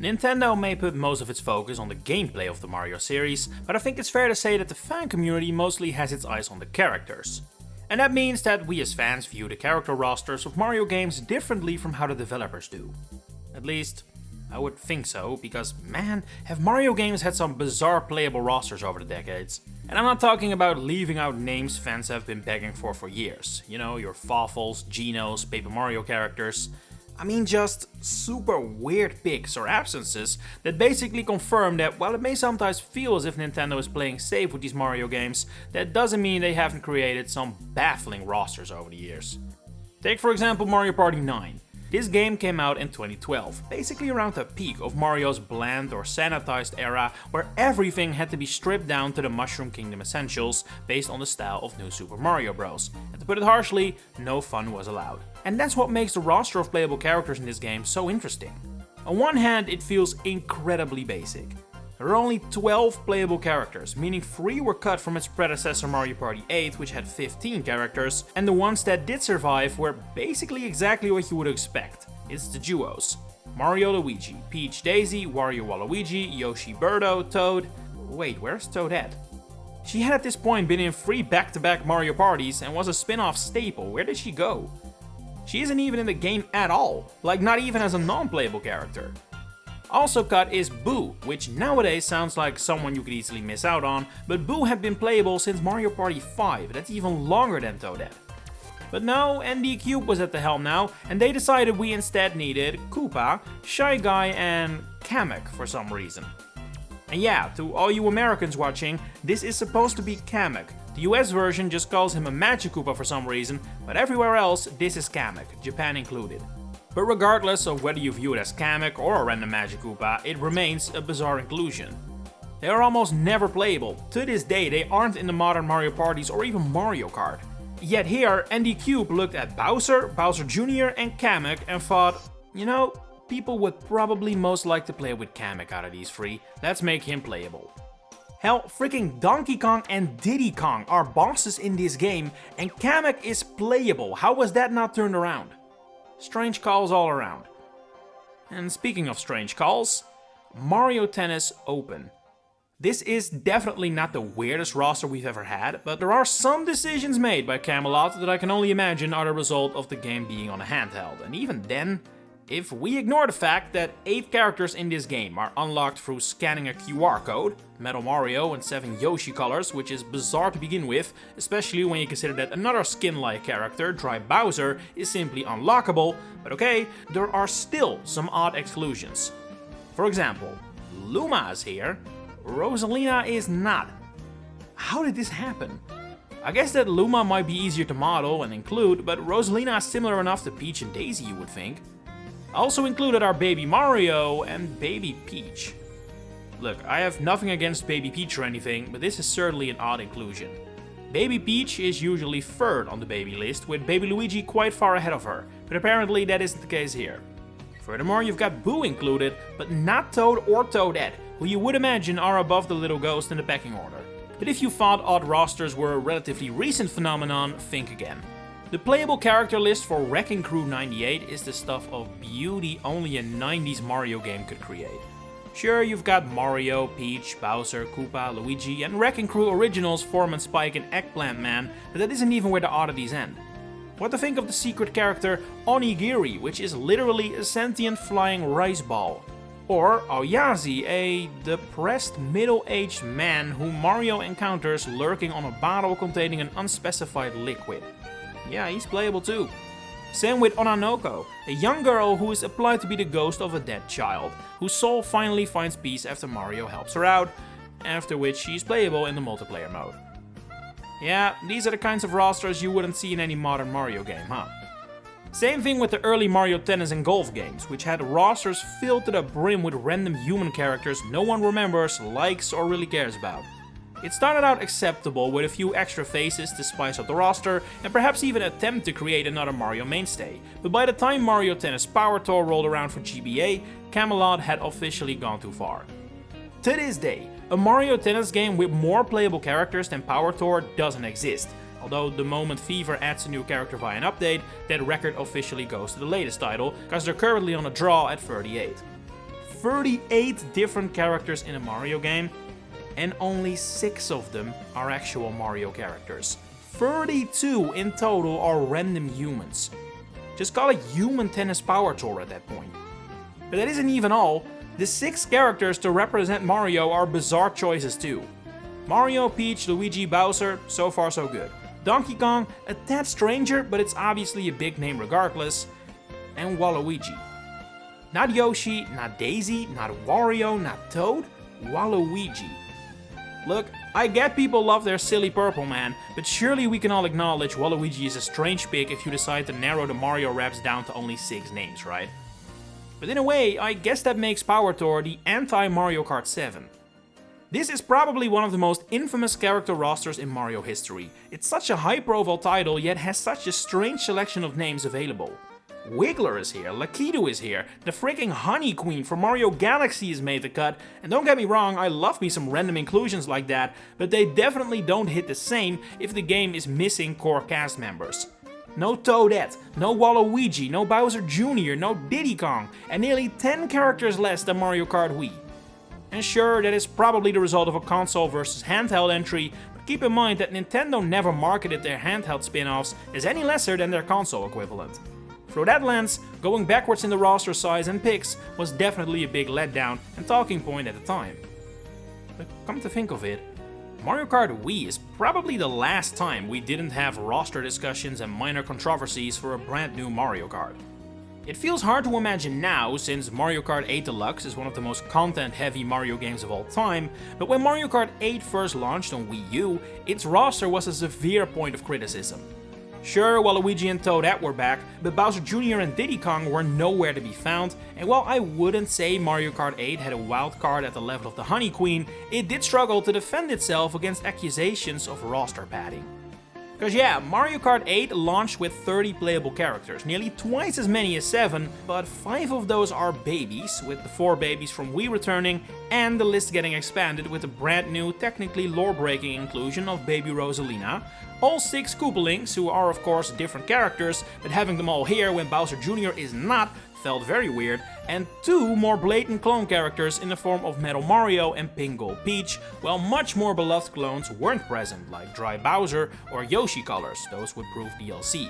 Nintendo may put most of its focus on the gameplay of the Mario series, but I think it's fair to say that the fan community mostly has its eyes on the characters. And that means that we as fans view the character rosters of Mario games differently from how the developers do. At least, I would think so, because man, have Mario games had some bizarre playable rosters over the decades. And I'm not talking about leaving out names fans have been begging for years. You know, your Fawfulls, Genos, Paper Mario characters. I mean just super weird picks or absences that basically confirm that while it may sometimes feel as if Nintendo is playing safe with these Mario games, that doesn't mean they haven't created some baffling rosters over the years. Take for example Mario Party 9. This game came out in 2012, basically around the peak of Mario's bland or sanitized era where everything had to be stripped down to the Mushroom Kingdom essentials based on the style of New Super Mario Bros. And to put it harshly, no fun was allowed. And that's what makes the roster of playable characters in this game so interesting. On one hand, it feels incredibly basic. There are only 12 playable characters, meaning 3 were cut from its predecessor Mario Party 8, which had 15 characters, and the ones that did survive were basically exactly what you would expect. It's the duos. Mario Luigi, Peach Daisy, Wario Waluigi, Yoshi Birdo, Toad... Wait, where's Toadette? She had at this point been in 3 back-to-back Mario parties and was a spin-off staple. Where did she go? She isn't even in the game at all, like not even as a non-playable character. Also cut is Boo, which nowadays sounds like someone you could easily miss out on, but Boo had been playable since Mario Party 5, that's even longer than Toadette. But no, ND Cube was at the helm now, and they decided we instead needed Koopa, Shy Guy and Kamek for some reason. And yeah, to all you Americans watching, this is supposed to be Kamek. The US version just calls him a Magic Koopa for some reason, but everywhere else this is Kamek, Japan included. But regardless of whether you view it as Kamek or a random Magic Koopa, it remains a bizarre inclusion. They are almost never playable. To this day, they aren't in the modern Mario parties or even Mario Kart. Yet here, ND Cube looked at Bowser, Bowser Jr. and Kamek and thought, you know, people would probably most like to play with Kamek out of these 3, let's make him playable. Hell, freaking Donkey Kong and Diddy Kong are bosses in this game and Kamek is playable, how was that not turned around? Strange calls all around. And speaking of strange calls, Mario Tennis Open. This is definitely not the weirdest roster we've ever had, but there are some decisions made by Camelot that I can only imagine are the result of the game being on a handheld. And even then, if we ignore the fact that 8 characters in this game are unlocked through scanning a QR code, Metal Mario and 7 Yoshi colors, which is bizarre to begin with, especially when you consider that another skin-like character, Dry Bowser, is simply unlockable, but okay, there are still some odd exclusions. For example, Luma is here, Rosalina is not. How did this happen? I guess that Luma might be easier to model and include, but Rosalina is similar enough to Peach and Daisy, you would think. Also included are Baby Mario and Baby Peach. Look, I have nothing against Baby Peach or anything, but this is certainly an odd inclusion. Baby Peach is usually 3rd on the baby list, with Baby Luigi quite far ahead of her, but apparently that isn't the case here. Furthermore, you've got Boo included, but not Toad or Toadette, who you would imagine are above the little ghost in the pecking order. But if you thought odd rosters were a relatively recent phenomenon, think again. The playable character list for Wrecking Crew 98 is the stuff of beauty only a 90s Mario game could create. Sure, you've got Mario, Peach, Bowser, Koopa, Luigi, and Wrecking Crew originals Foreman Spike and Eggplant Man, but that isn't even where the oddities end. What to think of the secret character Onigiri, which is literally a sentient flying rice ball? Or Aoyazi, a depressed middle-aged man whom Mario encounters lurking on a bottle containing an unspecified liquid. Yeah, he's playable too. Same with Onanoko, a young girl who is applied to be the ghost of a dead child, whose soul finally finds peace after Mario helps her out, after which she's playable in the multiplayer mode. Yeah, these are the kinds of rosters you wouldn't see in any modern Mario game, huh? Same thing with the early Mario Tennis and Golf games, which had rosters filled to the brim with random human characters no one remembers, likes, or really cares about. It started out acceptable with a few extra faces to spice up the roster and perhaps even attempt to create another Mario mainstay, but by the time Mario Tennis Power Tour rolled around for GBA, Camelot had officially gone too far. To this day, a Mario Tennis game with more playable characters than Power Tour doesn't exist, although the moment Fever adds a new character via an update, that record officially goes to the latest title, because they're currently on a draw at 38. 38 different characters in a Mario game, and only 6 of them are actual Mario characters. 32 in total are random humans. Just call it human tennis power tour at that point. But that isn't even all. The 6 characters to represent Mario are bizarre choices too. Mario, Peach, Luigi, Bowser, so far so good. Donkey Kong, a tad stranger, but it's obviously a big name regardless. And Waluigi. Not Yoshi, not Daisy, not Wario, not Toad, Waluigi. Look, I get people love their silly purple man, but surely we can all acknowledge Waluigi is a strange pick if you decide to narrow the Mario raps down to only 6 names, right? But in a way, I guess that makes Power Tour the anti-Mario Kart 7. This is probably one of the most infamous character rosters in Mario history. It's such a high-profile title, yet has such a strange selection of names available. Wiggler is here, Lakitu is here, the freaking Honey Queen from Mario Galaxy is made the cut, and don't get me wrong, I love me some random inclusions like that, but they definitely don't hit the same if the game is missing core cast members. No Toadette, no Waluigi, no Bowser Jr., no Diddy Kong, and nearly 10 characters less than Mario Kart Wii. And sure, that is probably the result of a console versus handheld entry, but keep in mind that Nintendo never marketed their handheld spin-offs as any lesser than their console equivalent. Through that lens, going backwards in the roster size and picks was definitely a big letdown and talking point at the time. But come to think of it, Mario Kart Wii is probably the last time we didn't have roster discussions and minor controversies for a brand new Mario Kart. It feels hard to imagine now, since Mario Kart 8 Deluxe is one of the most content-heavy Mario games of all time, but when Mario Kart 8 first launched on Wii U, its roster was a severe point of criticism. Sure, Waluigi and Toadette were back, but Bowser Jr. and Diddy Kong were nowhere to be found, and while I wouldn't say Mario Kart 8 had a wild card at the level of the Honey Queen, it did struggle to defend itself against accusations of roster padding. Cause yeah, Mario Kart 8 launched with 30 playable characters, nearly twice as many as 7, but 5 of those are babies, with the 4 babies from Wii returning, and the list getting expanded with a brand new, technically lore-breaking inclusion of Baby Rosalina, all 6 Koopalings, who are of course different characters, but having them all here when Bowser Jr. is not felt very weird, and 2 more blatant clone characters in the form of Metal Mario and Pink Gold Peach, while much more beloved clones weren't present, like Dry Bowser or Yoshi Colors, those would prove DLC.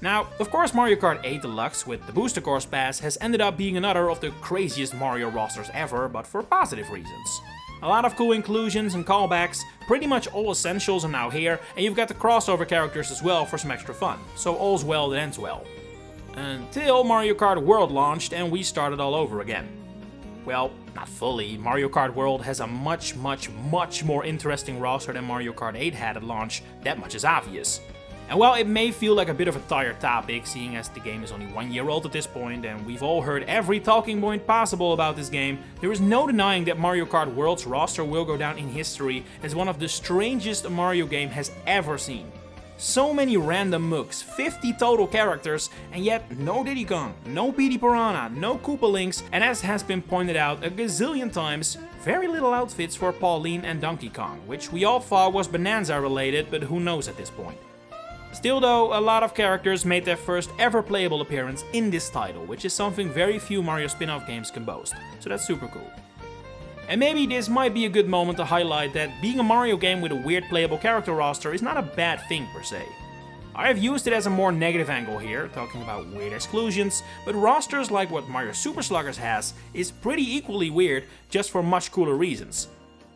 Now, of course Mario Kart 8 Deluxe with the Booster Course Pass has ended up being another of the craziest Mario rosters ever, but for positive reasons. A lot of cool inclusions and callbacks, pretty much all essentials are now here, and you've got the crossover characters as well for some extra fun, so all's well that ends well. Until Mario Kart World launched and we started all over again. Well, not fully. Mario Kart World has a much more interesting roster than Mario Kart 8 had at launch, that much is obvious. And while it may feel like a bit of a tired topic, seeing as the game is only 1 year old at this point and we've all heard every talking point possible about this game, there is no denying that Mario Kart World's roster will go down in history as one of the strangest a Mario game has ever seen. So many random mooks, 50 total characters, and yet no Diddy Kong, no Petey Piranha, no Koopalinks, and as has been pointed out a gazillion times, very little outfits for Pauline and Donkey Kong, which we all thought was Bonanza related, but who knows at this point. Still though, a lot of characters made their first ever playable appearance in this title, which is something very few Mario spin-off games can boast, so that's super cool. And maybe this might be a good moment to highlight that being a Mario game with a weird playable character roster is not a bad thing per se. I have used it as a more negative angle here, talking about weird exclusions, but rosters like what Mario Super Sluggers has is pretty equally weird, just for much cooler reasons.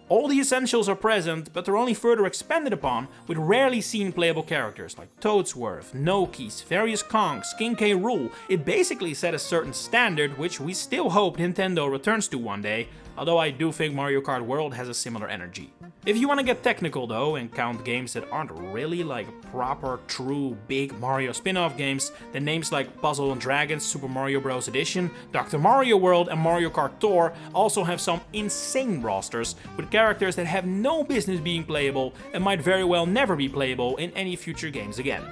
All the essentials are present, but they're only further expanded upon with rarely seen playable characters like Toadsworth, Nokis, various Kongs, King K. Rool. It basically set a certain standard, which we still hope Nintendo returns to one day, although I do think Mario Kart World has a similar energy. If you want to get technical though, and count games that aren't really like proper, true, big Mario spin-off games, then names like Puzzle & Dragons, Super Mario Bros. Edition, Dr. Mario World and Mario Kart Tour also have some insane rosters with characters that have no business being playable and might very well never be playable in any future games again.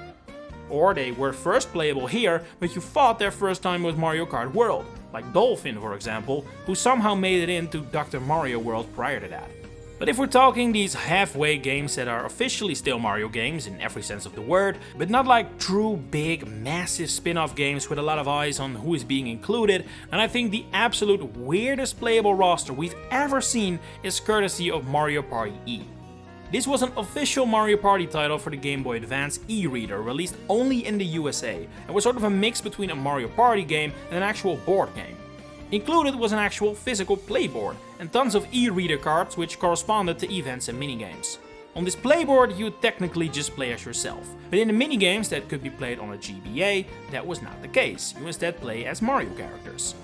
Or they were first playable here, but you fought their first time with Mario Kart World, like Dolphin for example, who somehow made it into Dr. Mario World prior to that. But if we're talking these halfway games that are officially still Mario games in every sense of the word, but not like true big massive spin-off games with a lot of eyes on who is being included, then I think the absolute weirdest playable roster we've ever seen is courtesy of Mario Party E. This was an official Mario Party title for the Game Boy Advance e-reader, released only in the USA, and was sort of a mix between a Mario Party game and an actual board game. Included was an actual physical playboard and tons of e-reader cards which corresponded to events and minigames. On this playboard you technically just play as yourself, but in the minigames that could be played on a GBA, that was not the case. You instead play as Mario characters.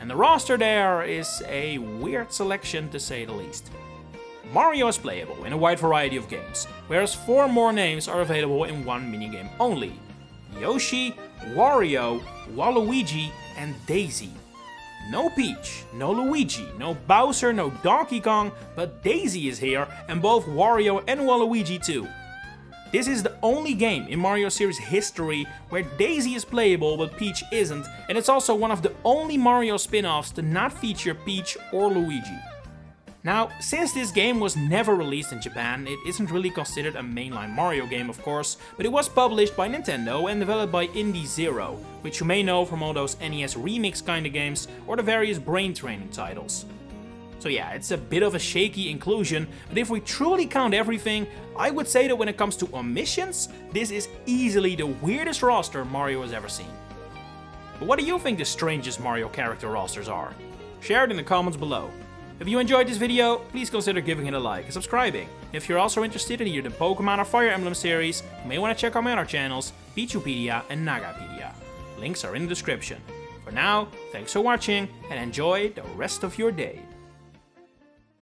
And the roster there is a weird selection to say the least. Mario is playable in a wide variety of games, whereas 4 more names are available in one minigame only: Yoshi, Wario, Waluigi, and Daisy. No Peach, no Luigi, no Bowser, no Donkey Kong, but Daisy is here, and both Wario and Waluigi too. This is the only game in Mario series history where Daisy is playable but Peach isn't, and it's also one of the only Mario spin-offs to not feature Peach or Luigi. Now, since this game was never released in Japan, it isn't really considered a mainline Mario game of course, but it was published by Nintendo and developed by Indie Zero, which you may know from all those NES remix kinda games or the various brain training titles. So yeah, it's a bit of a shaky inclusion, but if we truly count everything, I would say that when it comes to omissions, this is easily the weirdest roster Mario has ever seen. But what do you think the strangest Mario character rosters are? Share it in the comments below. If you enjoyed this video, please consider giving it a like and subscribing. If you're also interested in either the Pokemon or Fire Emblem series, you may want to check out my other channels, Piantapedia and Nagapedia. Links are in the description. For now, thanks for watching and enjoy the rest of your day.